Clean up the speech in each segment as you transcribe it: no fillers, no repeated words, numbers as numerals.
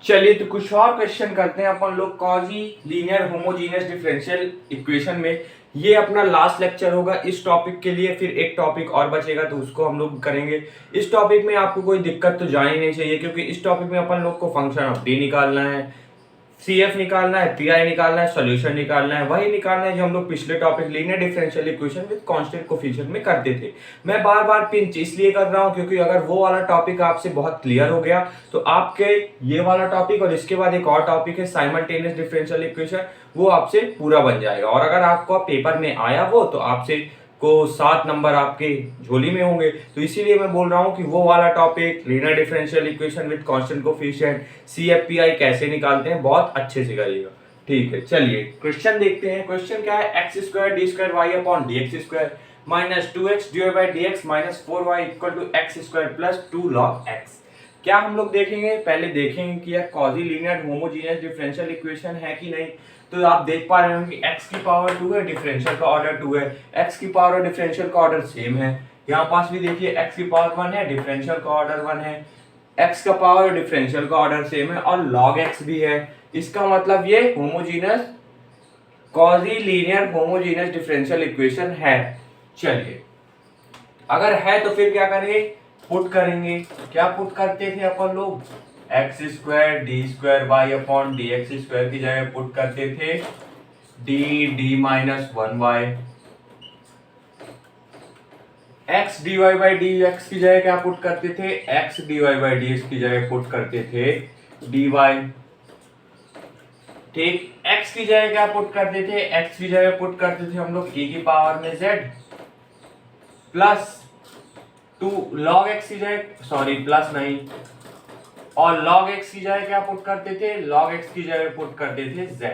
चलिए तो कुछ और क्वेश्चन करते हैं अपन लोग कॉजी लीनियर होमोजीनियस डिफरेंशियल इक्वेशन में। ये अपना लास्ट लेक्चर होगा इस टॉपिक के लिए, फिर एक टॉपिक और बचेगा तो उसको हम लोग करेंगे। इस टॉपिक में आपको कोई दिक्कत तो जानी नहीं चाहिए, क्योंकि इस टॉपिक में अपन लोग को फंक्शन ऑफ डी निकालना है, सीएफ निकालना है, पीआई निकालना है, सॉल्यूशन निकालना है, वही निकालना है जो हम लोग पिछले topic linear differential equation with constant coefficient में करते थे। मैं बार बार पिंच इसलिए कर रहा हूं क्योंकि अगर वो वाला टॉपिक आपसे बहुत क्लियर हो गया तो आपके ये वाला टॉपिक और इसके बाद एक और टॉपिक है साइमल्टेनियस डिफरेंशियल इक्वेशन, वो आपसे पूरा बन जाएगा। और अगर आपको पेपर में आया वो तो आपसे को 7 नंबर आपके झोली में होंगे। तो इसीलिए मैं बोल रहा हूं कि वो वाला topic linear differential equation with constant coefficient CF PI कैसे निकालते हैं बहुत अच्छे से करिएगा। ठीक है, चलिए क्वेश्चन देखते हैं। क्वेश्चन क्या है, X square D square Y upon D X square minus 2x divide by D X minus 4y equal to X square plus 2 log X. क्या हम लोग देखेंगे, पहले देखेंगे कि यह Cauchy linear homogeneous differential equation है कि नहीं। तो आप देख पा रहे हो कि x की पावर 2 है, डिफरेंशियल का ऑर्डर 2 है, x की पावर और डिफरेंशियल का ऑर्डर सेम है। यहाँ पास भी देखिए x की पावर 1 है, डिफरेंशियल का ऑर्डर 1 है, x का पावर और डिफरेंशियल का ऑर्डर सेम है और log x भी है। इसका मतलब ये homogeneous Cauchy linear homogeneous differential equation है। चलिए अगर है तो फिर क्या करेंगे, पुट करेंगे। क्या पुट करते थे अपन लोग, X square D square Y upon D X square की जगह पुट करते थे D minus 1y। X D Y by D X की जगह क्या पुट करते थे, X D Y by D X की जगह पुट करते थे डी वाई। ठीक, x की जगह क्या पुट करते थे, x की जगह पुट करते थे हम लोग e की पावर में z प्लस 2 log x की जगह, सॉरी प्लस नहीं, और log x की जगह क्या पुट करते थे, log x की जगह पुट करते थे z।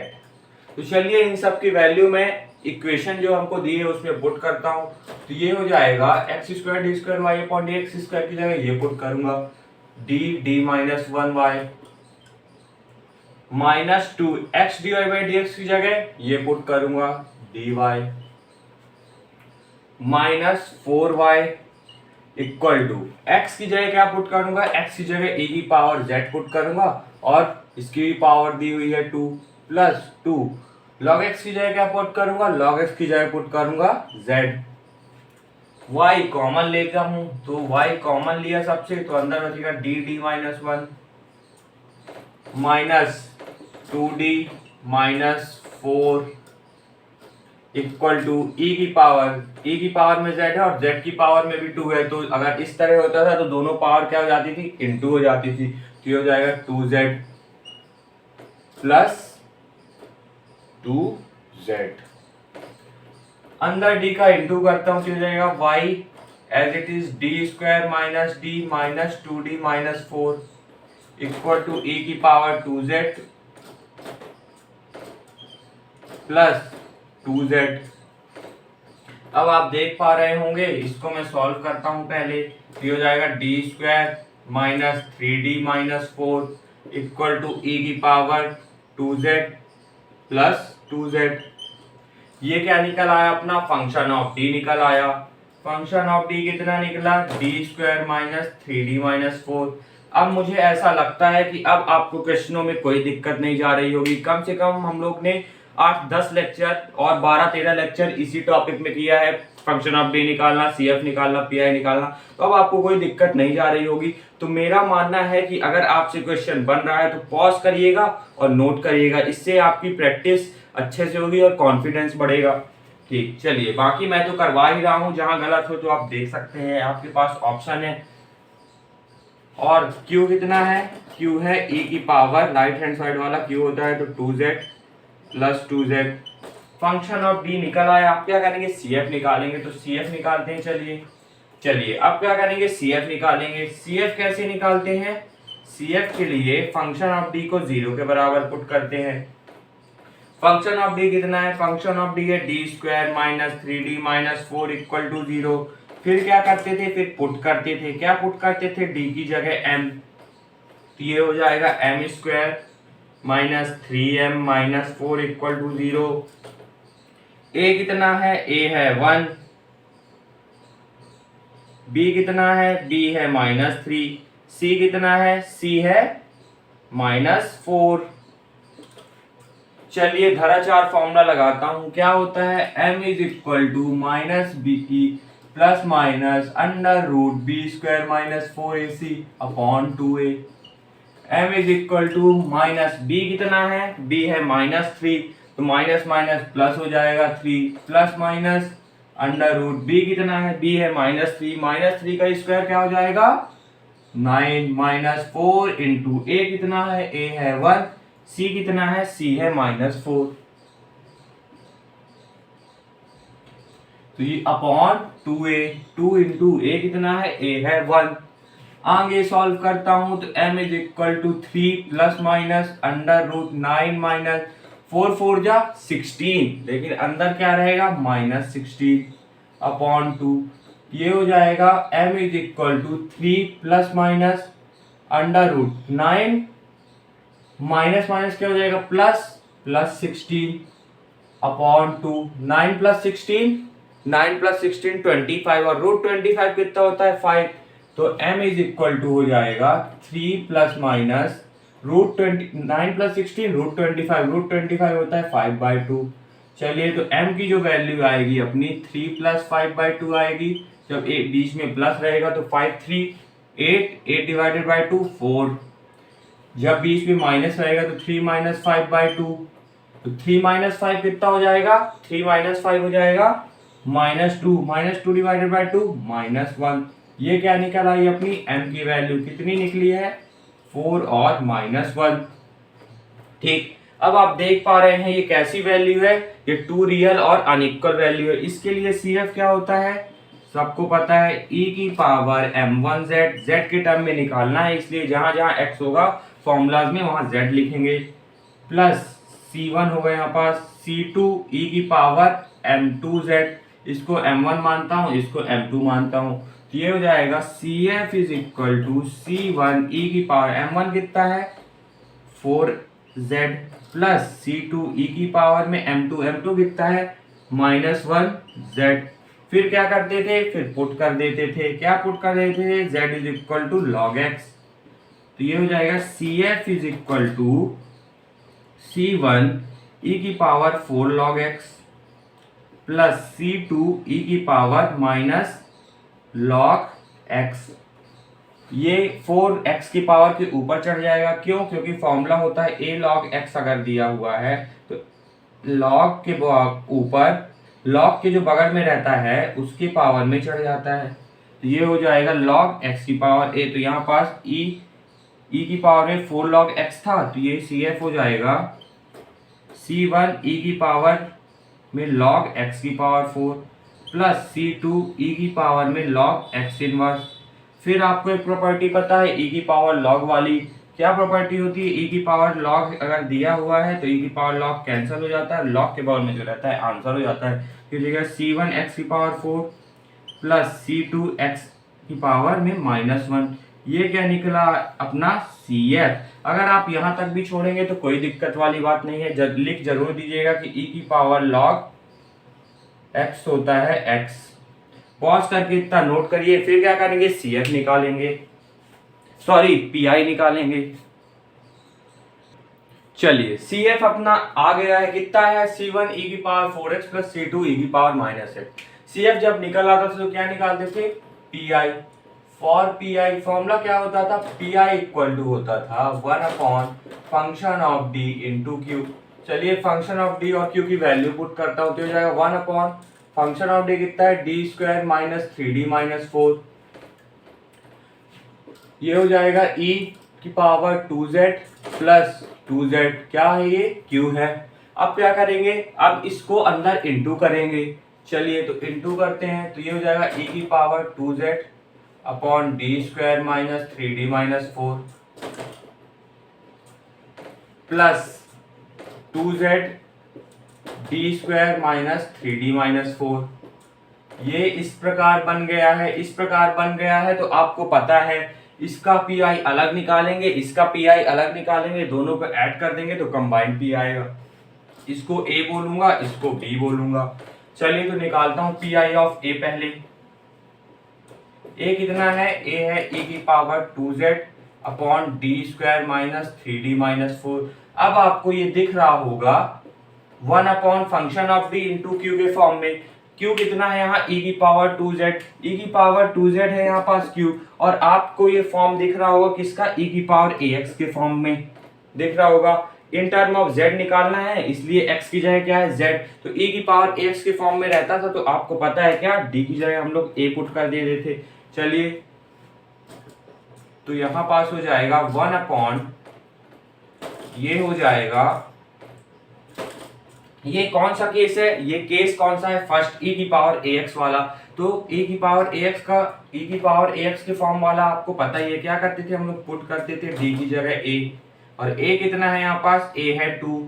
तो चलिए इन सब की वैल्यू में इक्वेशन जो हमको दी है उसमें पुट करता हूं। तो ये हो जाएगा X square D square Y upon D X square की जगह ये पुट करूंगा D minus 1y minus 2 X D Y by D X की जगह ये पुट करूंगा D Y minus 4y equal to X की जगह क्या पुट करूंगा, एक्स की जगह e की पावर z पुट करूंगा और इसकी पावर दी हुई है 2 प्लस 2 log x की जगह क्या पुट करूंगा, log x की जगह पुट करूंगा z। y कॉमन लेता हूं तो y कॉमन लिया सबसे, तो अंदर बचेगा D minus 1 minus 2d minus 4 equal to e की पावर में z है और z की पावर में भी 2 है। तो अगर इस तरह होता था तो दोनों पावर क्या हो जाती थी, इनटू हो जाती थी। तो ये हो जाएगा 2z प्लस 2z, अंदर d का इनटू करता हूं तो हो जाएगा y as it is D square minus D minus 2d minus 4 equal to e की पावर 2z प्लस 2z। अब आप देख पा रहे होंगे, इसको मैं सॉल्व करता हूं पहले। ये हो जाएगा D square minus 3d minus 4 equal to e की पावर 2z प्लस 2z। ये क्या निकल आया अपना, फंक्शन ऑफ d निकल आया। फंक्शन ऑफ d कितना निकला, D square minus 3d minus 4। अब मुझे ऐसा लगता है कि अब आपको क्वेश्चनों में कोई दिक्कत नहीं जा रही होगी। कम से कम हम लोग ने 8-10 लेक्चर और 12-13 लेक्चर इसी टॉपिक में किया है, फंक्शन ऑफ डी निकालना, सीएफ निकालना, पीआई निकालना। तो अब आपको कोई दिक्कत नहीं जा रही होगी। तो मेरा मानना है कि अगर आपसे क्वेश्चन बन रहा है तो पॉज करिएगा और नोट करिएगा, इससे आपकी प्रैक्टिस अच्छे से होगी और कॉन्फिडेंस बढ़ेगा। ठीक, चलिए बाकी मैं तो करवा ही रहा हूँ, जहां गलत हो तो आप देख सकते हैं, आपके पास ऑप्शन है। और q कितना है, q है e की पावर, राइट हैंड साइड वाला q होता है तो 2z plus 2z। Function of d निकल आया। आप क्या करेंगे, cf निकालेंगे। तो cf निकालते हैं। चलिए अब क्या करेंगे, cf निकालेंगे। cf कैसे निकालते हैं, cf के लिए फंक्शन ऑफ d को 0 के बराबर पुट करते हैं। फंक्शन ऑफ d कितना है, फंक्शन ऑफ d है D square minus 3d minus 4 equal to 0। फिर क्या करते थे, फिर पुट करते थे। क्या पुट करते थे, d की जगह m, तो ये हो जाएगा m square minus 3m minus 4 equal to 0। a कितना है, a है 1, b कितना है, b है माइनस 3, c कितना है, c है -4। चलिए धाराचार फॉर्मूला लगाता हूं, क्या होता है, m is equal to -b plus minus under root b² - 4ac upon 2a। m is equal to minus b कितना है, b है -3, तो माइनस माइनस प्लस हो जाएगा 3 plus minus under root b कितना है, b है -3 का स्क्वायर क्या हो जाएगा 9 -4 इंटू a कितना है, a है 1, c कितना है, c है -4, तो ये अपॉन 2a, 2 इंटू a कितना है, a है 1। आगे सॉल्व करता हूं तो m is equal to 3 plus minus under root 9 minus 4 4 जा 16, लेकिन अंदर क्या रहेगा -16 अपॉन 2, ये हो जाएगा m is equal to 3 plus minus under root 9 minus minus क्या हो जाएगा प्लस 16 अपॉन 2, 9 प्लस 16 25 और रूट 25 कितना होता है 5, तो m इज इक्वल टू हो जाएगा 3 plus minus root 9 plus 16 root 25 होता है 5/2। चलिए तो m की जो वैल्यू आएगी अपनी 3 प्लस 5/2 आएगी, जब बीच में प्लस रहेगा तो 5 3 8 डिवाइडेड बाई 2 4, जब बीच में माइनस रहेगा तो 3 माइनस 5/2, तो 3 माइनस 5 कितना हो जाएगा, 3 माइनस 5 हो जाएगा -2 डिवाइडेड बाई 2 -1। ये क्या निकल आई अपनी m की वैल्यू कितनी निकली है 4 और -1। ठीक, अब आप देख पा रहे हैं ये कैसी वैल्यू है, ये 2 रियल और अनइक्वल वैल्यू है। इसके लिए CF क्या होता है, सबको पता है e की पावर m1z, z के टर्म में निकालना है, इसलिए जहां जहां x होगा फॉर्मूलाज में वहां z लिखेंगे, प्लस C1 होगा यहाँ पास, C2 e की पावर m2z, इसको m1 मानता हूँ, इसको m2 मानता हूँ, तो ये हो जाएगा CF is equal to C1 e की पावर m1 कितना है 4z प्लस C2 e की पावर में m2 कितना है -1z। फिर क्या करते थे, फिर पुट कर देते थे, क्या पुट कर देते थे, z is equal to log x, तो ये हो जाएगा CF is equal to C1 e की पावर 4 log x plus C2 e की पावर माइनस log x। ये 4x की पावर के ऊपर चढ़ जाएगा, क्यों, क्योंकि फॉर्मूला होता है a log x अगर दिया हुआ है तो log के ऊपर log के जो बगल में रहता है उसकी पावर में चढ़ जाता है, तो ये हो जाएगा log x की पावर a, तो यहाँ पास e की पावर में 4 log x था, तो ये CF हो जाएगा C1 e की पावर में log x की पावर 4 प्लस C2 e की पावर में log x इनवर्स। फिर आपको एक प्रॉपर्टी पता है e की पावर log वाली, क्या प्रॉपर्टी होती है, e की पावर log अगर दिया हुआ है तो e की पावर log कैंसिल हो जाता है, log के पावर में जो रहता है आंसर हो जाता है, फिर जगह C1 x की पावर 4 प्लस C2 x की पावर में -1, ये क्या निकला अपना CF। अगर आप यहाँ तक भी छोड़ेंगे तो कोई दिक्कत वाली बात नहीं है, लिख जरूर दीजिएगा कि e की पावर log x होता है x। पॉज करके इतना नोट करिए, फिर क्या करेंगे CF निकालेंगे, सॉरी PI निकालेंगे। चलिए CF अपना आ गया है, कितना है C1 e की power 4x plus C2 e की पावर -x। CF जब निकल आता था तो क्या निकालते थे PI। फॉर PI फॉर्मूला क्या होता था, PI इक्वल टू होता था 1 upon function of D into Q। चलिए फंक्शन ऑफ D और Q की वैल्यू पुट करता हूँ, तो हो जाएगा 1 अपॉन फंक्शन ऑफ D कितना है D² - 3D - 4, ये हो जाएगा e की पावर 2z प्लस 2z, क्या है ये Q है। अब क्या करेंगे, अब इसको अंदर इंटू करेंगे, चलिए तो इंटू करते हैं, तो ये हो जाएगा e की power 2z upon D² - 3D - 4 plus 2z D² - 3D - 4। ये इस प्रकार बन गया है, इस प्रकार बन गया है, तो आपको पता है इसका PI अलग निकालेंगे, इसका PI अलग निकालेंगे, दोनों को ऐड कर देंगे तो कंबाइंड PI आएगा। इसको A बोलूंगा, इसको B बोलूंगा। चलिए तो निकालता हूं PI ऑफ A पहले। A कितना है, A है e की power 2z upon D square minus 3d-4। अब आपको ये दिख रहा होगा 1 upon function of D into Q के फॉर्म में। क्यू कितना है यहाँ e की पावर 2z, e की पावर 2z है यहाँ पास क्यू, और आपको ये फॉर्म दिख रहा होगा किसका, e की पावर ax के फॉर्म में दिख रहा होगा। इन टर्म ऑफ z निकालना है, इसलिए x की जगह क्या है z, तो e की पावर ax के फॉर्म में रहता था, तो आपको पता है क्या, d की जगह हम लोग a पुट कर दे रहे थे। चलिए, तो यहाँ पास हो जाएगा 1 अपॉन, ये हो जाएगा, ये कौन सा केस है, ये केस कौन सा है, फर्स्ट e की पावर ax वाला। तो e की पावर ax का, e की पावर ax के फॉर्म वाला आपको पता ही है, क्या करते थे हम लोग, पुट करते थे d की जगह a, और a कितना है यहाँ पास, a है 2।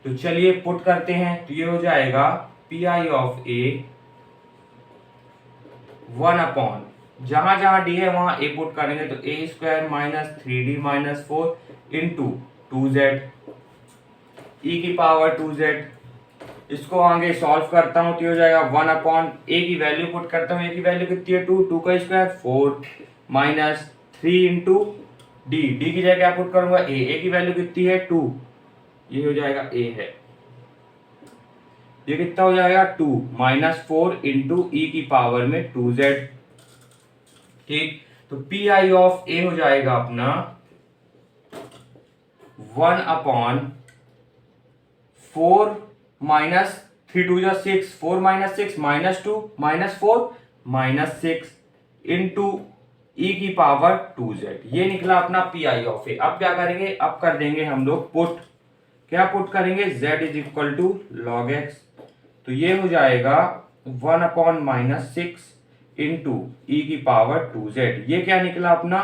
तो चलिए पुट करते हैं, तो ये हो जाएगा pi ऑफ a 1 अपॉन, जहां जहां d है वहां a पुट करेंगे, तो a square minus 3d-4 into 2z, e की पावर 2z। इसको आगे सॉल्व करता हूं, तो हो जाएगा 1 अपॉन, a की वैल्यू पुट करता हूं, a की वैल्यू कितनी है 2, 2 का square 4 minus 3 into D, D की जगह क्या पुट करूंगा, a की वैल्यू कितनी है 2, ये हो जाएगा a है, ये कितना हो जाएगा 2 माइनस 4 इंटू ई की पावर में 2z। ठीक, तो पी आई ऑफ a हो जाएगा अपना 1 अपॉन 4 माइनस 3 2 जा 6, 4 minus 6 minus 2 minus 4 minus 6 into E की पावर 2z, ये निकला अपना पी आई ऑफ ए। अब क्या करेंगे, अब कर देंगे हम लोग पुट, क्या पुट करेंगे, z is equal to log X, तो ये हो जाएगा 1 अपॉन माइनस 6 इंटू ई की पावर 2z, ये क्या निकला अपना,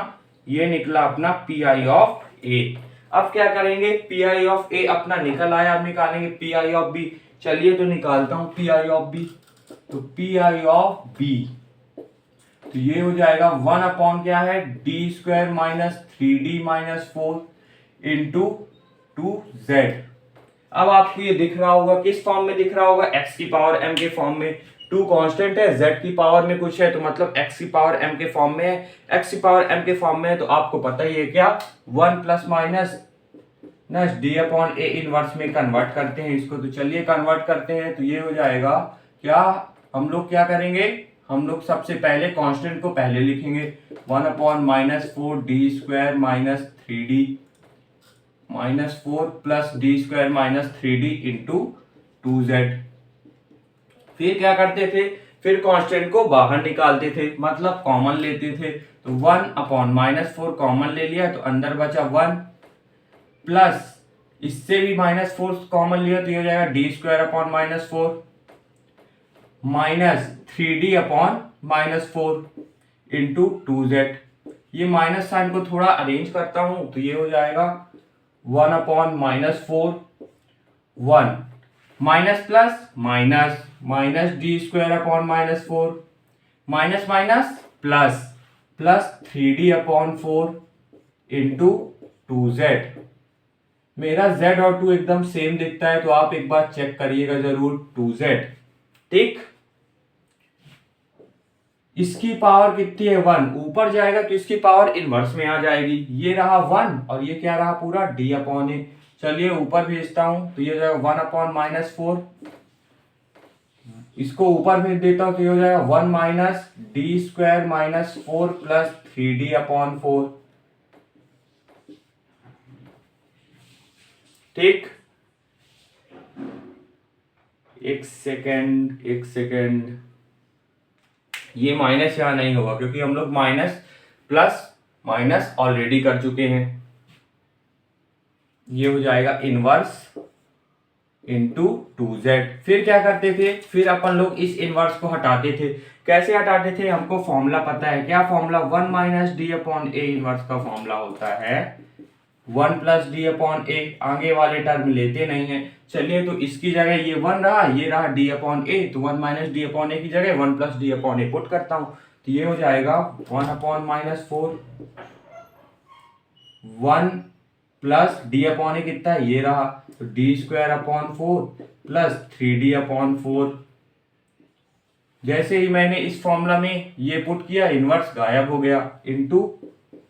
ये निकला अपना पी आई ऑफ ए। अब क्या करेंगे, पी आई ऑफ ए अपना निकल आया, अब निकालेंगे पी आई ऑफ बी। चलिए तो निकालता हूं पी आई ऑफ बी, तो पी आई ऑफ बी, तो ये हो जाएगा 1 अपॉन क्या है, D square minus 3d-4 into 2z। अब आपको ये दिख रहा होगा, किस फॉर्म में दिख रहा होगा, x की पावर m के फॉर्म में, 2 कांस्टेंट है, z की पावर में कुछ है, तो मतलब x की पावर m के फॉर्म में है, x की पावर m के फॉर्म में है, तो आपको पता ही है क्या, 1 plus minus D upon A inverse में कन्वर्ट करते हैं इसको। तो चलिए कन्वर्ट करते हैं, तो ये हो जाएगा क्या, हम लोग क्या करेंगे, हम लोग सबसे पहले कांस्टेंट को पहले लिखेंगे, 1 upon minus 4 D square minus 3d minus 4 plus D square minus 3d into 2z। फिर क्या करते थे, फिर कांस्टेंट को बाहर निकालते थे, मतलब कॉमन लेते थे, तो 1 अपॉन माइनस 4 कॉमन ले लिया, तो अंदर बचा 1 प्लस, इससे भी माइनस 4 कॉमन लिया, तो ये हो जाएगा D square upon minus 4 minus 3d upon minus 4 into 2z। ये माइनस साइन को थोड़ा अरेंज करता हूं, तो ये हो जाएगा 1 upon minus 4 1 minus plus minus minus D square upon minus 4 minus minus plus plus 3d upon 4 into 2z। मेरा z और 2 एकदम सेम दिखता है, तो आप एक बार चेक करिएगा जरूर, 2z। ठीक, इसकी पावर कितनी है 1, ऊपर जाएगा तो इसकी पावर इनवर्स में आ जाएगी, ये रहा 1 और ये क्या रहा पूरा d अपॉन ए। चलिए ऊपर भेजता हूं, तो ये जाएगा 1 अपॉन माइनस 4, इसको ऊपर भेज देता हूं, तो ये हो जाएगा 1 minus D square minus 4 plus 3d upon 4। ठीक, एक सेकेंड, ये माइनस यहां नहीं होगा क्योंकि हम लोग माइनस प्लस माइनस ऑलरेडी कर चुके हैं। ये हो जाएगा इनवर्स इंटू 2z। फिर क्या करते थे, फिर अपन लोग इस इनवर्स को हटाते थे। कैसे हटाते थे, हमको फॉर्मूला पता है, क्या formula, 1 minus D upon A inverse का फॉर्मूला होता है 1 प्लस डी अपॉन ए, आगे वाले टर्म लेते नहीं है। चलिए तो इसकी जगह ये 1 रहा, ये रहा डी अपॉन ए, तो 1 माइनस डी अपॉन ए की जगह 1 plus D upon A put करता हूं, तो ये हो जाएगा 1 upon minus 4 1 plus D upon A कितना है, ये रहा, तो D square upon 4 plus 3d upon 4। जैसे ही मैंने इस फॉर्मूला में ये पुट किया, इनवर्स गायब हो गया, इंटू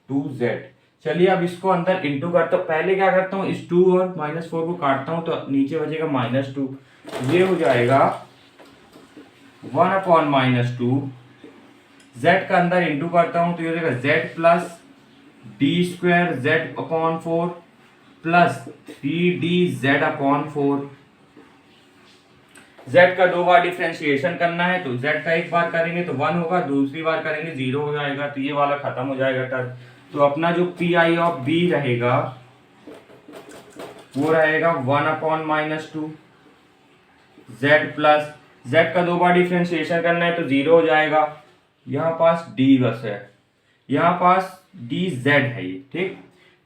2z। चलिए अब इसको अंदर इंटू करता हूँ। पहले क्या करता हूँ, इस 2 और -4 को काटता हूँ तो नीचे बचेगा -2। ये हो जाएगा 1/-2। z का अंदर इंटू करता हूँ तो ये हो जाएगा z plus d² z/4 plus 3dz/4। z का 2 बार डिफ्रेंशिएशन करना है तो z का एक बार करेंगे तो 1 होगा, दूसरी बार करेंगे 0 हो जाएगा, तो ये वाला खत्म हो जाएगा टर्म। तो अपना जो पी ऑफ b रहेगा वो रहेगा 1/-2। z प्लस z का 2 बार डिफ्रेंशिएशन करना है तो 0 हो जाएगा, यहाँ पास d बस है, यहाँ पास dz है ये, ठीक।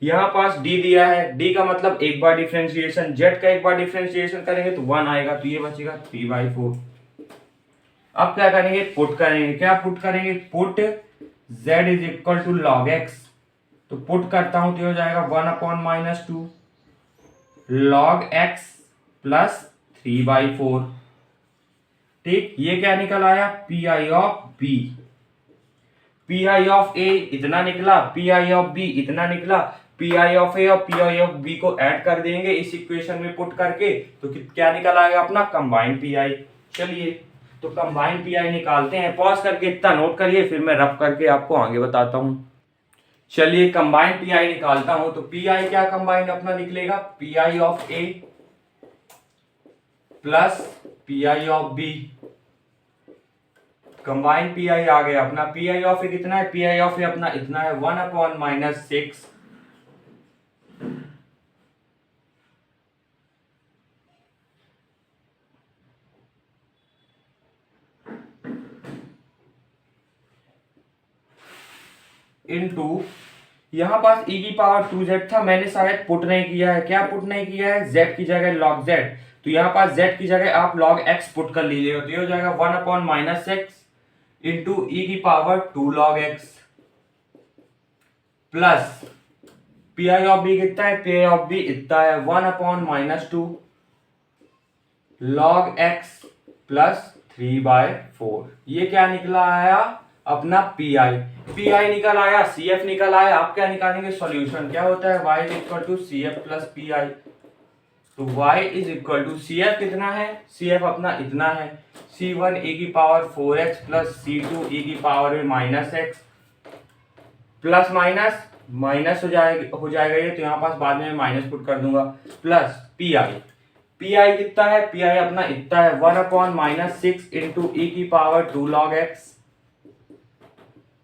यहाँ पास d दिया है, d का मतलब एक बार डिफरेंशिएशन, z का एक बार डिफरेंशिएशन करेंगे तो 1 आएगा, तो ये बचेगा 3/4। अब क्या करेंगे, पुट करेंगे। क्या पुट करेंगे, put z is equal to log x। तो पुट करता हूं तो ये हो जाएगा 1/-2 लॉग x प्लस 3/4। ठीक, ये क्या निकल आया, P I of b। P I of a इतना निकला, पी आई ऑफ b इतना निकला। पी आई ऑफ a और पी आई ऑफ b को ऐड कर देंगे इस इक्वेशन में पुट करके, तो क्या निकल आएगा अपना कंबाइंड पी आई। चलिए तो कंबाइंड पी आई निकालते हैं। पॉज करके इतना नोट करिए, फिर मैं रफ करके आपको आगे बताता हूँ। चलिए कंबाइंड पी आई निकालता हूं तो पी आई क्या कंबाइंड अपना निकलेगा, P I of a plus P I of b। Combined P I आ गया अपना। पी आई ऑफ ए कितना है, पी आई ऑफ ए अपना इतना है 1/-6 इंटू, यहां पास e की पावर 2z था, मैंने शायद पुट नहीं किया है। क्या पुट नहीं किया है, z की जगह log z, तो यहाँ पास z की जगह आप log x पुट कर लीजिएगा, तो ये हो जाएगा 1/-6 इंटू e की power 2 log x plus P I of B कितना है, पी आई ऑफ बी इतना है 1/-2 log x प्लस 3/4। ये क्या निकला आया अपना पी आई। पी आई निकल आया, सी एफ निकल आया। आप क्या निकालेंगे, सॉल्यूशन क्या होता है, y is equal to C F plus P I. तो y is equal to C F कितना है, सी एफ अपना इतना है c1 e की power 4x plus c2 e की पावर में -x प्लस माइनस हो जाएगा ये, तो यहाँ पास बाद में माइनस पुट कर दूंगा, plus P I. P I कितना है, पी आई अपना इतना है 1/-6 इंटू ई की power 2 log x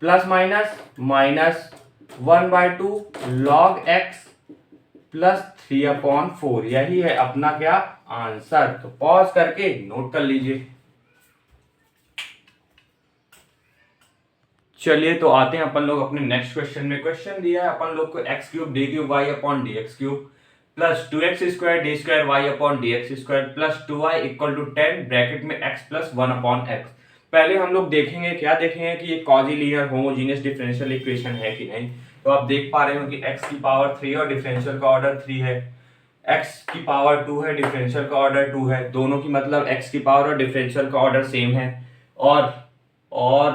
plus minus 1/2 log x plus 3/4। यही है अपना क्या आंसर। तो पॉज करके नोट कर लीजिए। चलिए तो आते हैं अपन लोग अपने नेक्स्ट क्वेश्चन में। क्वेश्चन दिया है अपन लोग को x³ d3y/dx³ plus 2x² d2y/dx² plus 2y equal to 10 bracket में x प्लस 1/x। पहले हम लोग देखेंगे, क्या देखेंगे कि ये कॉजी-लीनियर होमोजेनियस डिफरेंशियल इक्वेशन है कि नहीं। तो आप देख पा रहे हो कि x की पावर 3 और डिफरेंशियल का ऑर्डर 3 है, x की पावर 2 है, डिफरेंशियल का ऑर्डर 2 है। दोनों की मतलब x की पावर और डिफरेंशियल का ऑर्डर सेम है। और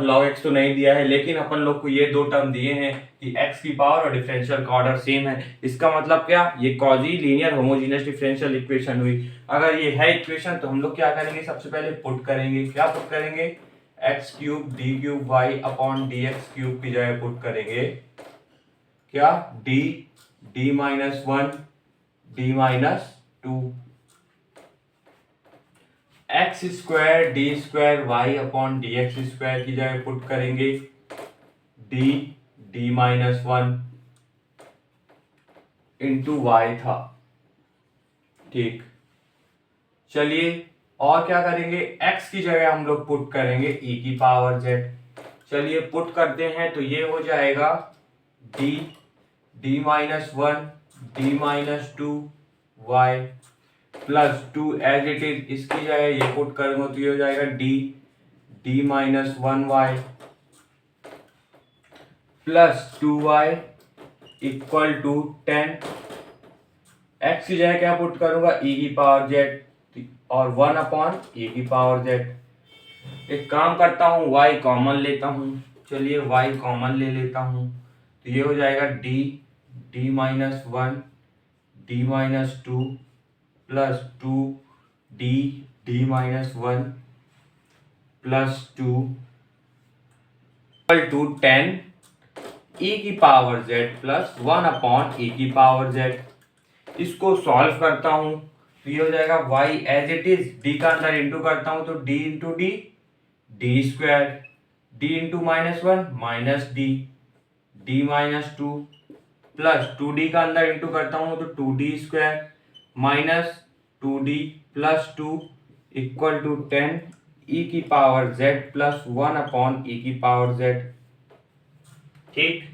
log x तो नहीं दिया है, लेकिन अपन लोग को ये दो टर्म दिए हैं कि x की पावर और डिफरेंशियल का ऑर्डर सेम है। इसका मतलब क्या, ये कॉजी लीनियर होमोजेनियस डिफरेंशियल इक्वेशन हुई। अगर ये है इक्वेशन तो हम लोग क्या करेंगे, सबसे पहले पुट करेंगे। क्या पुट करेंगे, x³ d3y/dx³ की जगह पुट करेंगे क्या, d-1 d-2 x² d2y/dx² की जगह पुट करेंगे d-1 इंटू y था। ठीक, चलिए और क्या करेंगे, x की जगह हम लोग पुट करेंगे e की पावर z। चलिए पुट करते हैं तो ये हो जाएगा d-1 d-2y plus 2 as it is, इसकी जगह ये पुट करूंगा तो ये हो जाएगा d-1y plus 2y equal to 10। x की जगह क्या पुट करूंगा, e की पावर z और 1/e की पावर z। एक काम करता हूं, y कॉमन लेता हूं। चलिए y कॉमन ले लेता हूं तो ये हो जाएगा D minus one D minus two plus two D D minus one plus two equal to 10 e की power z plus 1 upon e की पावर z। इसको सॉल्व करता हूं तो ये हो जाएगा y as it is, d का अंदर इंटू करता हूं तो d into D D square, d into minus one minus D D minus two plus two D का अंदर इंटू करता हूं तो two D square minus two D plus two equal to 10 e की power z plus 1 upon e की power z। ठीक,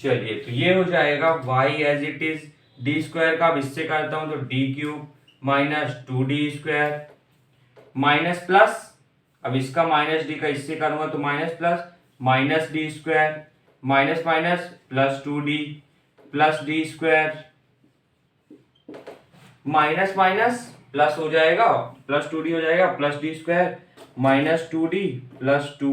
चलिए तो ये हो जाएगा y as it is, D square का अब इससे करता हूं तो D cube minus two D square minus plus, अब इसका माइनस डी का इससे करूंगा तो minus plus minus D square minus minus plus two D plus D square minus minus plus हो जाएगा, प्लस टू डी हो जाएगा plus D square minus two D plus two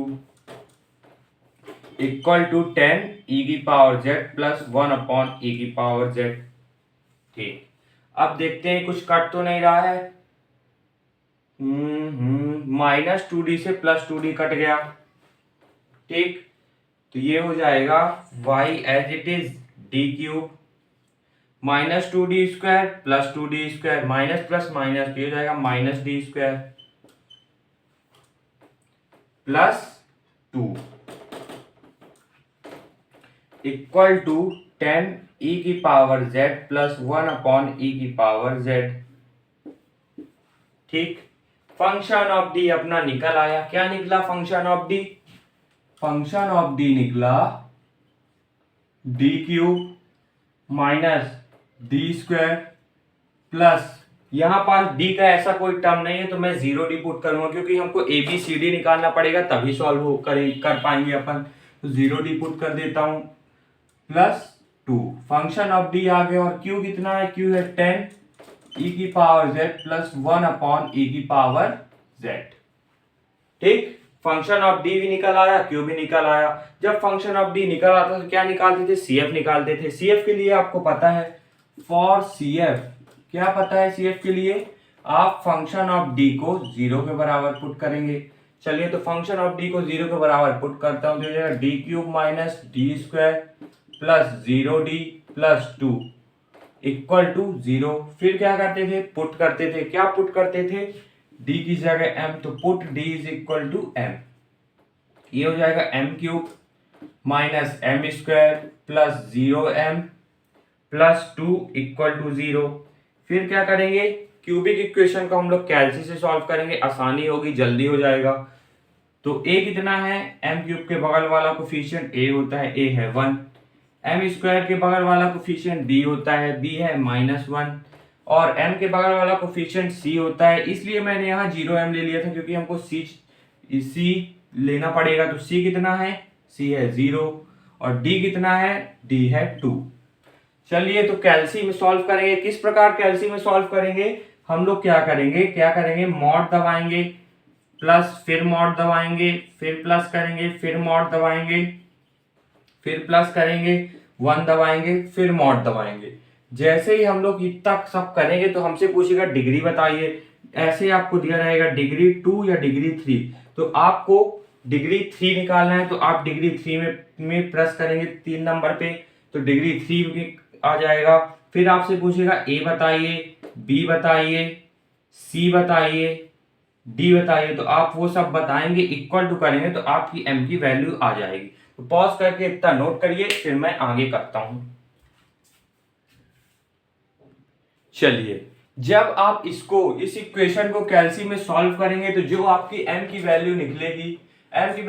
equal to 10 e की power z plus 1 upon e की power z। ठीक, अब देखते हैं कुछ कट तो नहीं रहा है। माइनस टू डी से प्लस टू डी कट गया। ठीक, तो ये हो जाएगा y as it is D cube minus two D square plus two D square minus plus minus, ये हो जाएगा minus D square plus two equal to 10 e की power z plus 1 upon e की पावर z। ठीक, function of D अपना निकल आया। क्या निकला function of D? Function of D निकला D cube minus D square plus, यहां पास डी का ऐसा कोई टर्म नहीं है तो मैं जीरो डी पुट करूंगा क्योंकि हमको ए बी सी डी निकालना पड़ेगा तभी सॉल्व कर पाएंगे अपन, तो जीरो डी पुट कर देता हूं plus two. Function of D आ गया और क्यू कितना है? क्यू है 10 e की power z plus 1 upon e की पावर z। ठीक, फंक्शन ऑफ डी भी निकल आया, क्यू भी निकल आया। जब फंक्शन ऑफ डी निकल आता तो क्या निकालते थे? सीएफ निकालते थे। सीएफ के लिए आपको पता है, फॉर सीएफ क्या पता है? सीएफ के लिए आप फंक्शन ऑफ डी को जीरो के बराबर पुट करेंगे। चलिए तो फंक्शन ऑफ डी को जीरो के बराबर पुट करता हूं तो D cube minus D square plus zero D plus two equal to zero. फिर क्या करते थे? पुट करते थे। क्या पुट करते थे? डी की जगह एम, तो put D is equal to M. ये हो जाएगा M cube minus M square plus zero M plus two equal to zero. फिर क्या करेंगे? क्यूबिक इक्वेशन को हम लोग कैल्सी से सॉल्व करेंगे, आसानी होगी, जल्दी हो जाएगा। तो ए कितना है? एम क्यूब के बगल वाला कोफिशिएंट ए होता है, ए है 1। एम स्क्वायर के बगल वाला कोफिशिएंट बी होता है, बी है -1। और एम के बगल वाला कोफिशिएंट सी होता है, इसलिए मैंने यहाँ 0m ले लिया था क्योंकि हमको सी लेना पड़ेगा। तो सी कितना है? सी है 0 और डी कितना है? डी है 2। चलिए तो कैल्सी में सॉल्व करेंगे। किस प्रकार कैल्सी में सॉल्व करेंगे? हम लोग क्या करेंगे? मॉड दबाएंगे प्लस फिर मॉड दबाएंगे फिर प्लस करेंगे फिर मॉड दबाएंगे फिर प्लस करेंगे 1 दबाएंगे फिर मॉड दबाएंगे। जैसे ही हम लोग इतना सब करेंगे तो हमसे पूछेगा डिग्री बताइए। ऐसे आपको दिया रहेगा डिग्री 2 या डिग्री 3, तो आपको डिग्री 3 निकालना है तो आप डिग्री 3 में प्रेस करेंगे 3 नंबर पे तो डिग्री 3 आ जाएगा। फिर आपसे पूछेगा ए बताइए, बी बताइए, सी बताइए, डी बताइए, तो आप वो सब बताएंगे, इक्वल टू करेंगे तो आपकी एम की वैल्यू आ जाएगी। तो पॉज करके इतना नोट करिए, फिर मैं आगे करता हूं। चलिए, जब आप इस इक्वेशन को कैल्सी में सॉल्व करेंगे तो जो आपकी एम की वैल्यू निकलेगी 1,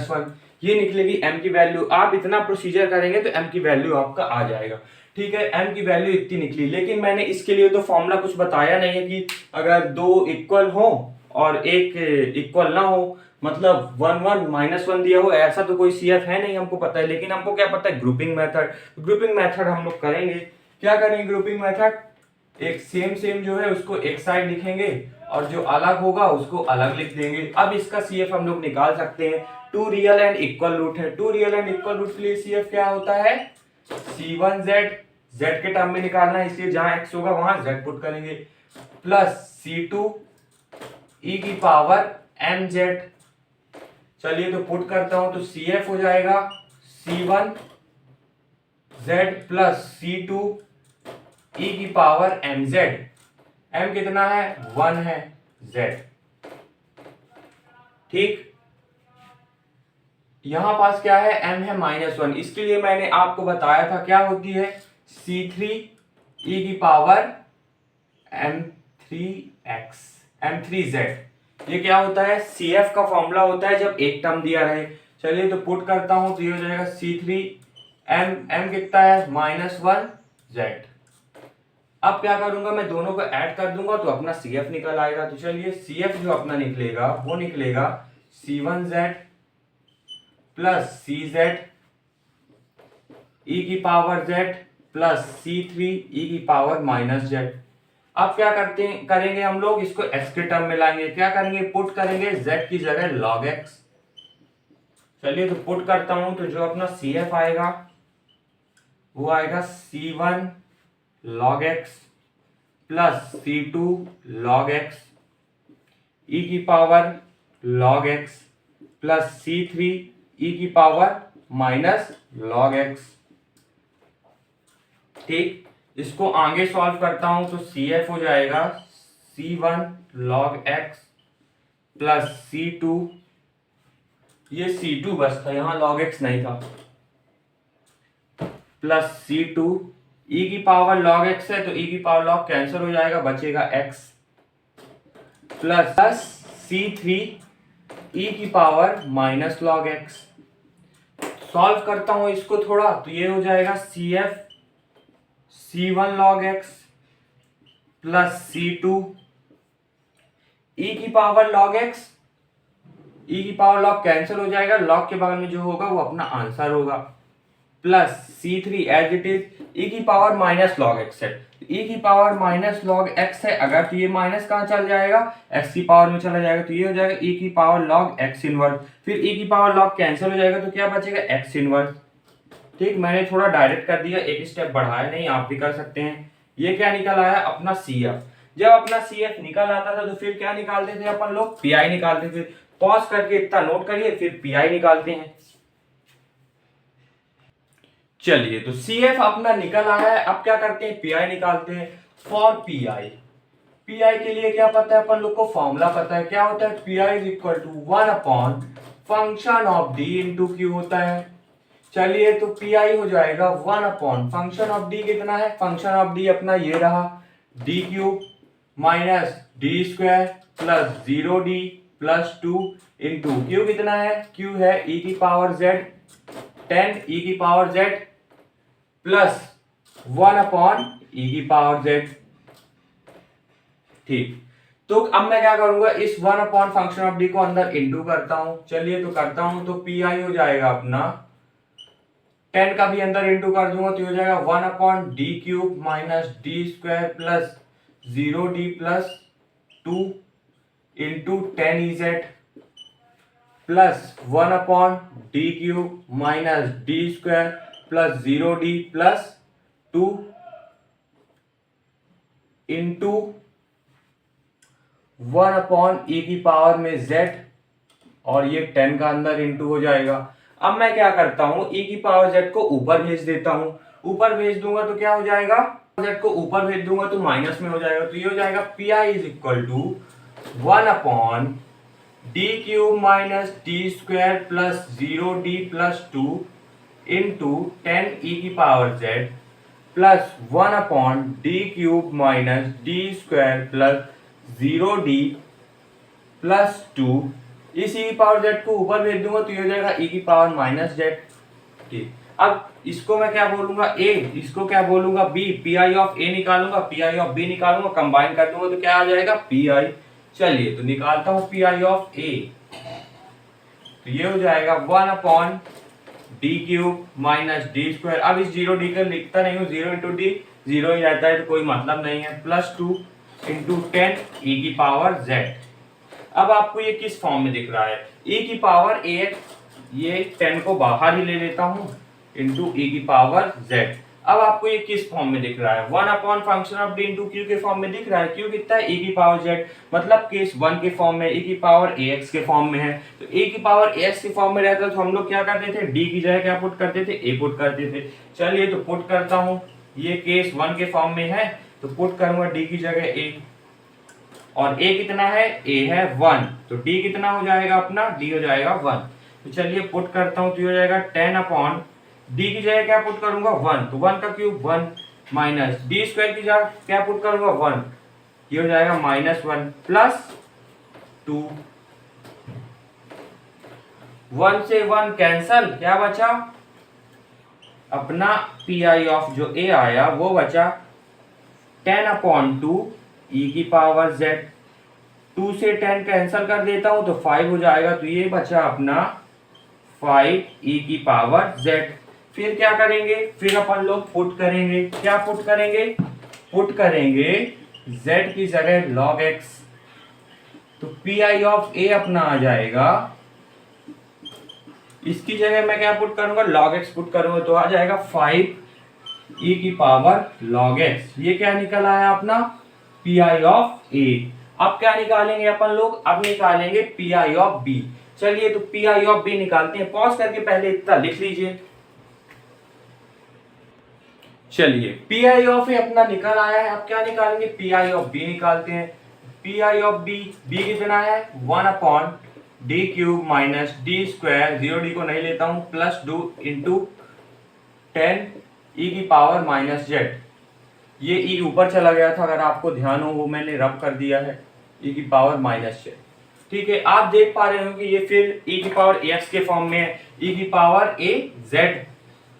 -1, ये निकलेगी एम की वैल्यू। आप इतना प्रोसीजर करेंगे तो एम की वैल्यू आपका आ जाएगा। ठीक है, एम की वैल्यू इतनी निकली, लेकिन मैंने इसके लिए तो फॉर्मूला कुछ बताया नहीं है कि अगर 2 इक्वल हो और 1 इक्वल ना हो, मतलब 1 -1 दिया हो, ऐसा तो कोई सीएफ है नहीं, हमको पता है। लेकिन हमको क्या पता है? ग्रुपिंग मेथड हम लोग करेंगे। क्या करेंगे ग्रुपिंग मेथड? एक सेम जो है उसको एक साइड लिखेंगे और जो अलग होगा उसको अलग लिख देंगे। अब इसका सीएफ हम लोग निकाल सकते हैं। Two real and equal root है। Two real and equal root के लिए CF क्या होता है, C1Z, Z के टर्म में निकालना है इसलिए जहां x होगा वहां Z पुट करेंगे, प्लस C2 e की पावर mz। चलिए तो पुट करता हूं तो CF हो जाएगा C1Z प्लस C2 e की पावर mz। m कितना है, 1 है, z। ठीक, यहां पास क्या है, m है -1, इसके लिए मैंने आपको बताया था क्या होती है, C3 e की पावर m3x m3z। ये क्या होता है, CF का फॉर्मूला होता है जब एक टर्म दिया रहे। चलिए तो पुट करता हूं तो ये हो जाएगा C3 m कितना है, -1z। अब क्या करूंगा, मैं दोनों को ऐड कर दूंगा तो अपना CF निकल आएगा। तो चलिए CF जो अपना निकलेगा वो निकलेगा C1Z प्लस CZ e की power z plus C3 e की पावर -z। अब क्या करेंगे हम लोग, इसको x के टर्म में लाएंगे। क्या करेंगे, पुट करेंगे z की जगह log x। चलिए तो पुट करता हूं तो जो अपना CF आएगा वो आएगा C1 log x plus C2 log x e की power log x plus C3 e की पावर -log x। ठीक, इसको आगे सॉल्व करता हूं तो CF हो जाएगा C1 log x plus C2, ये C2 बस था, यहां log x नहीं था, प्लस C2 e की पावर log x है तो e की पावर log कैंसिल हो जाएगा, बचेगा x प्लस C3 e की पावर -log x। सॉल्व करता हूं इसको थोड़ा तो ये हो जाएगा CF C1 log x plus C2 e की पावर log x, e की पावर log कैंसिल हो जाएगा, log के बगल में जो होगा वो अपना आंसर होगा, plus C3 as it is e की पावर -log x है। e की पावर -log x है अगर, तो ये माइनस कहाँ चल जाएगा, x की पावर में चला जाएगा, तो ये हो जाएगा e की पावर log x इनवर्स। फिर e की पावर log कैंसिल हो जाएगा तो क्या बचेगा, x इनवर्स। ठीक, मैंने थोड़ा डायरेक्ट कर दिया, एक स्टेप बढ़ाया नहीं, आप भी कर सकते हैं। ये क्या निकल आया, अपना CF। जब अपना CF निकल आता था तो फिर क्या निकालते थे अपन लोग, PI निकालते थे। पॉज करके इतना नोट करिए, फिर PI निकालते हैं। चलिए तो CF अपना निकल आया है, अब क्या करते हैं, PI निकालते हैं। फॉर PI के लिए क्या पता है अपन लोग को, फॉर्मूला पता है, क्या होता है, PI is equal to 1 upon function of D into Q होता है। चलिए तो PI हो जाएगा 1 अपॉन फंक्शन ऑफ D कितना है, फंक्शन ऑफ D अपना ये रहा DQ minus D² plus 0D plus 2 into Q कितना है, Q है e की पावर z 10 e की power z plus 1 upon e की पावर z। ठीक, तो अब मैं क्या करूंगा, इस 1 अपॉन फंक्शन ऑफ d को अंदर इंटू करता हूं। चलिए तो करता हूं तो PI हो जाएगा अपना 10 का भी अंदर इंटू कर दूंगा तो हो जाएगा 1 upon D³ minus D² plus 0D plus 2 into 10EZ plus 1 upon D³ minus D² plus 0D plus 2 into 1 upon e की पावर में z, और ये 10 का अंदर इंटू हो जाएगा। अब मैं क्या करता हूं, e की पावर z को ऊपर भेज देता हूं। ऊपर भेज दूंगा तो क्या हो जाएगा, z को ऊपर भेज दूंगा तो माइनस में हो जाएगा, तो ये हो जाएगा PI is equal to 1 upon D³ minus D² plus 0D plus 2 into 10 e की power z plus 1 upon D³ minus D² plus 0D plus 2, इस e की पावर z को ऊपर भेज दूंगा तो ये हो जाएगा e की पावर माइनस z। ठीक, अब इसको मैं क्या बोलूंगा, a, इसको क्या बोलूंगा, b। PI ऑफ a निकालूंगा, PI ऑफ b निकालूंगा, कंबाइन कर दूंगा तो क्या आ जाएगा, PI। चलिए तो निकालता हूं PI ऑफ a, तो ये हो जाएगा 1 अपॉन D³ माइनस D²। अब इस 0D का लिखता नहीं हूँ, 0 इंटू D 0 ही रहता है तो कोई मतलब नहीं है, प्लस 2 इंटू 10 e की पावर z। अब आपको ये किस फॉर्म में दिख रहा है, e की पावर ax ये 10 को बाहर ही ले लेता हूँ इंटू ई की पावर z। अब आपको ये किस फॉर्म में दिख रहा है, 1 upon function of D into Q के फॉर्म में दिख रहा है। क्यू कितना है, e की पावर z, मतलब केस 1 के फॉर्म में, e की पावर ax के फॉर्म में है। तो e की पावर ax के फॉर्म में रहता तो हम लोग क्या करते थे, d की जगह क्या पुट करते थे, a पुट करते थे। चलिए तो पुट करता हूँ, ये केस 1 के फॉर्म में है तो पुट करूंगा d की जगह a, और a कितना है, a है 1, तो d कितना हो जाएगा अपना, d हो जाएगा 1। तो चलिए पुट करता हूँ, तो ये हो जाएगा 10 अपॉन डी की जगह क्या पुट करूंगा 1, तो 1 का क्यूब 1 माइनस डी स्क्वायर की जगह क्या पुट करूंगा 1, ये हो जाएगा -1 प्लस 2, 1 से 1 कैंसल, क्या बचा अपना पी आई ऑफ जो ए आया वो बचा 10 अपॉन 2 ई की पावर z। 2 से 10 कैंसल कर देता हूं तो 5 हो जाएगा, तो ये बचा अपना 5 ई की पावर z। फिर क्या करेंगे, फिर अपन लोग पुट करेंगे, क्या पुट करेंगे, पुट करेंगे z की जगह log x, तो पी आई ऑफ ए अपना आ जाएगा, इसकी जगह मैं क्या पुट करूंगा, log x पुट करूंगा, तो आ जाएगा 5 ई की पावर log x। ये क्या निकल आया अपना पी आई ऑफ ए। अब क्या निकालेंगे अपन लोग, अब निकालेंगे पी आई ऑफ बी। चलिए तो पी आई ऑफ बी निकालते हैं, पॉज करके पहले इतना लिख लीजिए। चलिए पी आई ऑफ ए अपना निकल आया है, अब क्या निकालेंगे, पी आई ऑफ बी निकालते हैं। P I of B, B कितना है 1 upon D cube minus D square, 0 D को नहीं लेता हूं, प्लस 2 इंटू 10 ई की पावर माइनस जेड। ये ई ऊपर चला गया था, अगर आपको ध्यान हो वो मैंने रब कर दिया है, ई की पावर माइनस जेड। ठीक है, आप देख पा रहे हो कि ये फिर ई की पावर एक्स के फॉर्म में है, ई की पावर ए जेड,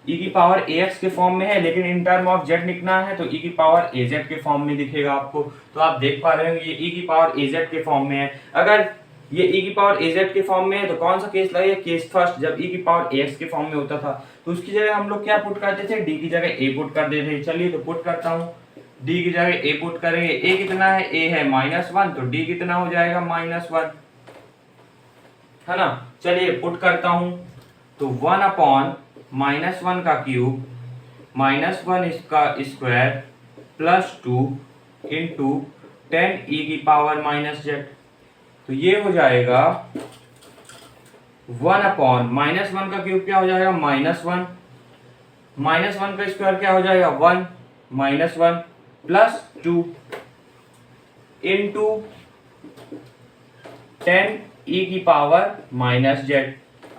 ई की पावर ax के फॉर्म में है, लेकिन इन टर्म ऑफ z लिखना है तो e की पावर az के फॉर्म में दिखेगा आपको। तो आप देख पा रहे हो ये e की पावर az के फॉर्म में है। अगर ये e की पावर az के फॉर्म में है तो कौन सा केस लगेगा, केस फर्स्ट, जब e की पावर ax के फॉर्म में होता था तो उसकी जगह हम लोग क्या पुट करते थे, d की जगह a पुट कर देते थे। चलिए तो पुट करता हूँ, d की जगह a पुट करेंगे, a कितना है, a है -1, तो d कितना हो जाएगा -1, है ना। चलिए पुट करता हूँ, तो 1 अपॉन -1 का क्यूब -1 इसका स्क्वायर प्लस 2 इंटू 10 ई की पावर -z, तो ये हो जाएगा 1 अपॉन -1 का क्यूब क्या हो जाएगा -1, -1 का स्क्वायर क्या हो जाएगा 1 -1 प्लस 2 इंटू 10 ई की पावर -z।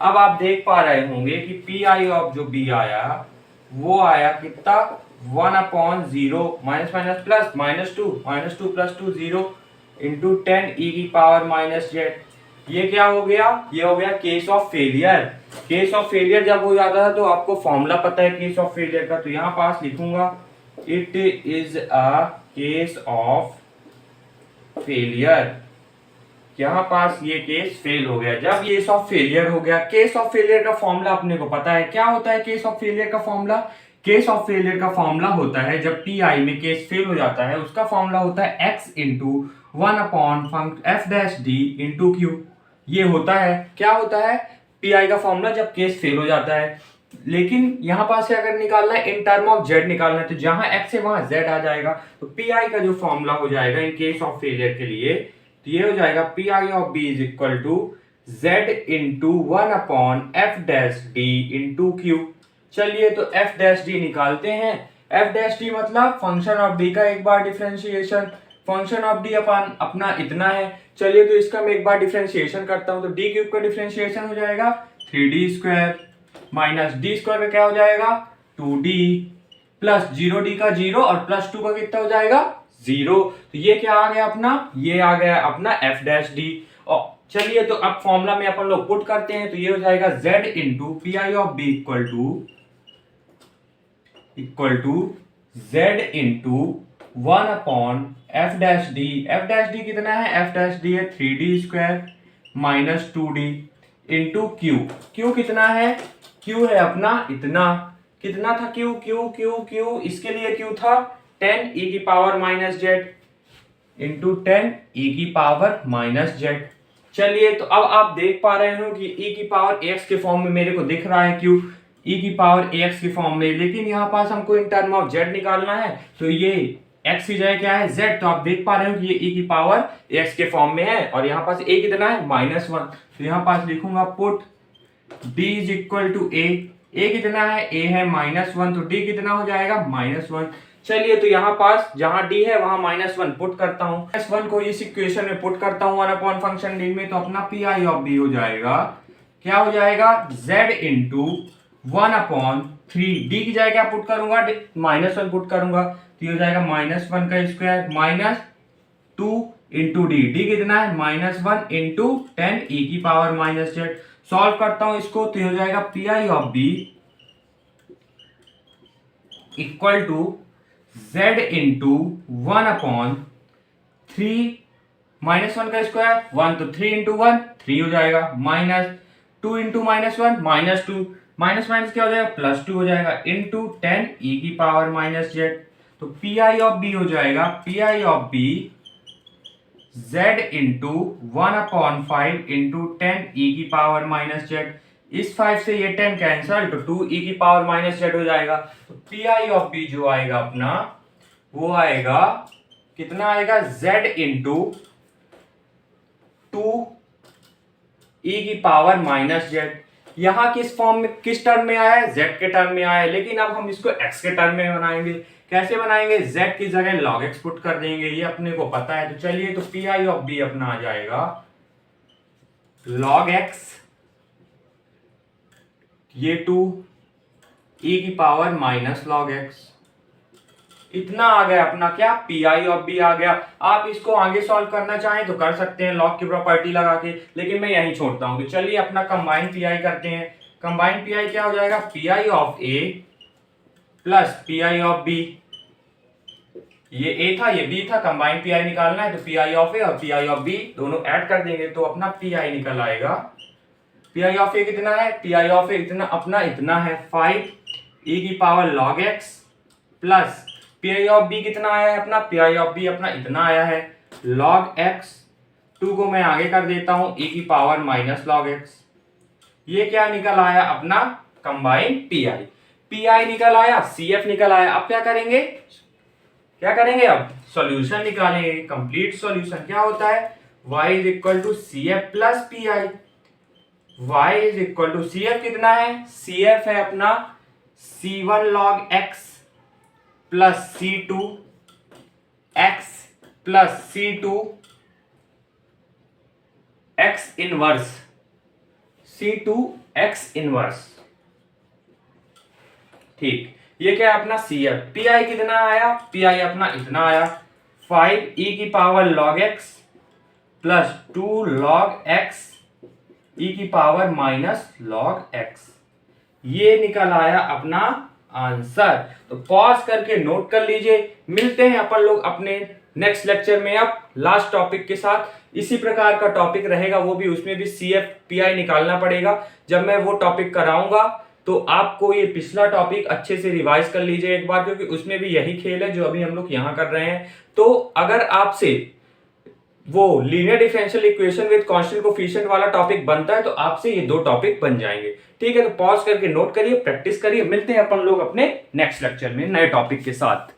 अब आप देख पा रहे होंगे कि पी आई ऑफ जो बी आया वो आया कितना 1 upon 0 minus minus plus -2 plus 2 0 into 10 ई की पावर -z। ये क्या हो गया, ये हो गया case of failure. Case of failure जब हो जाता है तो आपको फॉर्मूला पता है केस ऑफ फेलियर का, तो यहां पास लिखूंगा it is a case of failure. यहाँ पास ये केस फेल हो गया। जब केस ऑफ फेलियर हो गया, केस ऑफ फेलियर का फॉर्मूला अपने को पता है, क्या होता है केस ऑफ फेलियर का फॉर्मूला, केस ऑफ फेलियर का फॉर्मूला होता है जब पी आई में केस फेल हो जाता है उसका फॉर्मूला होता है x into 1 upon F dash D into Q. ये होता है, क्या होता है पी आई का फॉर्मूला जब केस फेल हो जाता है। लेकिन यहाँ पास से अगर निकालना है इन टर्म ऑफ z निकालना है, तो जहां x है वहां z आ जाएगा, तो पी आई का जो फॉर्मूला हो जाएगा इन केस ऑफ फेलियर के लिए, तो ये हो जाएगा P I of B is equal to z into 1 upon F dash D into Q. चलिए तो एफ डैश डी निकालते हैं। एफ डैश डी मतलब फंक्शन ऑफ डी का एक बार डिफरेंशिएशन, फंक्शन ऑफ डी अपन अपना इतना है। चलिए तो इसका मैं एक बार डिफरेंशिएशन करता हूं, तो डी क्यूब का डिफरेंशिएशन हो जाएगा 3d square minus D square का क्या हो जाएगा 2d प्लस 0d का 0 और प्लस 2 का कितना हो जाएगा 0। तो ये क्या आ गया अपना, ये आ गया अपना एफ डैश डी। और चलिए तो अब फॉर्मूला में अपन लोग पुट करते हैं, तो ये हो जाएगा z into P I of B equal to z into 1 upon F dash D. F dash D कितना है, एफ डैश डी है 3d square minus 2d into Q. Q कितना है, क्यू है अपना इतना, कितना था क्यू, क्यू इसके लिए क्यू था 10 ई की पावर -z इंटू 10 ई की पावर -z। चलिए, तो अब आप देख पा रहे हो कि e की पावर ax के फॉर्म में मेरे को दिख रहा है, क्यों e की पावर ax के फॉर्म में, लेकिन यहाँ पास हमको इन टर्म ऑफ z निकालना है, तो ये x की जगह क्या है z, तो आप देख पा रहे हो कि ये e की पावर ax के फॉर्म में है और यहाँ पास a कितना है -1, तो यहाँ पास लिखूंगा put d is equal to a कितना है, a है -1, तो d कितना हो जाएगा -1। चलिए, तो यहाँ पास जहां d है वहां -1 पुट करता हूं, -1 को इस इक्वेशन में पुट करता हूं 1 अपॉन फंक्शन d में, तो अपना पी आई ऑफ b हो जाएगा, क्या हो जाएगा, z इंटू 1/3, d की जगह क्या पुट करूंगा, -1 पुट करूंगा, तो ये हो जाएगा -1 का स्क्वायर -2 इंटू डी कितना है, -1 इंटू 10 e की पावर -z। सॉल्व करता हूं इसको, तो ये हो जाएगा P I of b equal to z into 1/3, -1 का स्क्वायर 1, तो 3 इंटू 1 3 हो जाएगा, -2 इंटू -1 -2, माइनस माइनस क्या हो जाएगा, +2 हो जाएगा, इंटू 10 e की पावर -z। तो पी आई ऑफ बी हो जाएगा P I of B z into 1/5 into 10 e की पावर -z। इस 5 से ये 10 कैंसल, तो 2 e की पावर -z हो जाएगा। तो पी आई ऑफ बी जो आएगा अपना, वो आएगा कितना आएगा, z इंटू 2 e की पावर -z। यहां किस फॉर्म में, किस टर्म में आया है, z के टर्म में आया है, लेकिन अब हम इसको x के टर्म में बनाएंगे। कैसे बनाएंगे, z की जगह log x पुट कर देंगे, ये अपने को पता है। तो चलिए, तो पी आई ऑफ बी अपना आ जाएगा log x, ये 2 e की पावर -log x, इतना आ गया अपना क्या, पी आई ऑफ बी आ गया। आप इसको आगे सॉल्व करना चाहें तो कर सकते हैं लॉग की प्रॉपर्टी लगा के, लेकिन मैं यही छोड़ता हूं। तो चलिए अपना कंबाइन पी आई करते हैं। कंबाइन पी आई क्या हो जाएगा, P I of A plus P I of B, ये ए था ये बी था, कंबाइन पी आई निकालना है, तो पी आई ऑफ ए और पी आई ऑफ बी दोनों ऐड कर देंगे, तो अपना पी आई निकल आएगा। पी आई ऑफ ए कितना है, पी आई ऑफ ए इतना अपना इतना है 5 e की power log x plus P I of B कितना आया है अपना, पी आई ऑफ बी अपना इतना आया है log x, 2 को मैं आगे कर देता हूं e की पावर -log x। ये क्या निकल आया अपना, combine P I, P I निकल आया, सी एफ निकल आया। अब क्या करेंगे, अब सॉल्यूशन निकालेंगे, कंप्लीट सॉल्यूशन। क्या होता है, y is equal to C F plus P I, y is equal to C F कितना है, सी एफ है अपना c1 log x plus c2 x plus c2 x inverse, c2 x inverse. ठीक, ये क्या है अपना सी एफ। पी आई कितना आया, पी आई अपना इतना आया 5 e की power log x plus 2 log x e की पावर -log x, ये निकल आया अपना आंसर। तो पॉज करके नोट कर लीजिए। मिलते हैं अपन लोग अपने नेक्स्ट लेक्चर में अब लास्ट टॉपिक के साथ। इसी प्रकार का टॉपिक रहेगा, वो भी उसमें भी सी एफ पी आई निकालना पड़ेगा। जब मैं वो टॉपिक कराऊंगा तो आपको ये पिछला टॉपिक अच्छे से रिवाइज कर लीजिए एक बार, क्योंकि उसमें भी यही खेल है जो अभी हम लोग यहाँ कर रहे हैं। तो अगर आपसे वो linear differential equation with constant coefficient वाला टॉपिक बनता है तो आपसे ये 2 टॉपिक बन जाएंगे। ठीक है, तो पॉज करके नोट करिए, प्रैक्टिस करिए। मिलते हैं अपन लोग अपने नेक्स्ट लेक्चर में नए टॉपिक के साथ।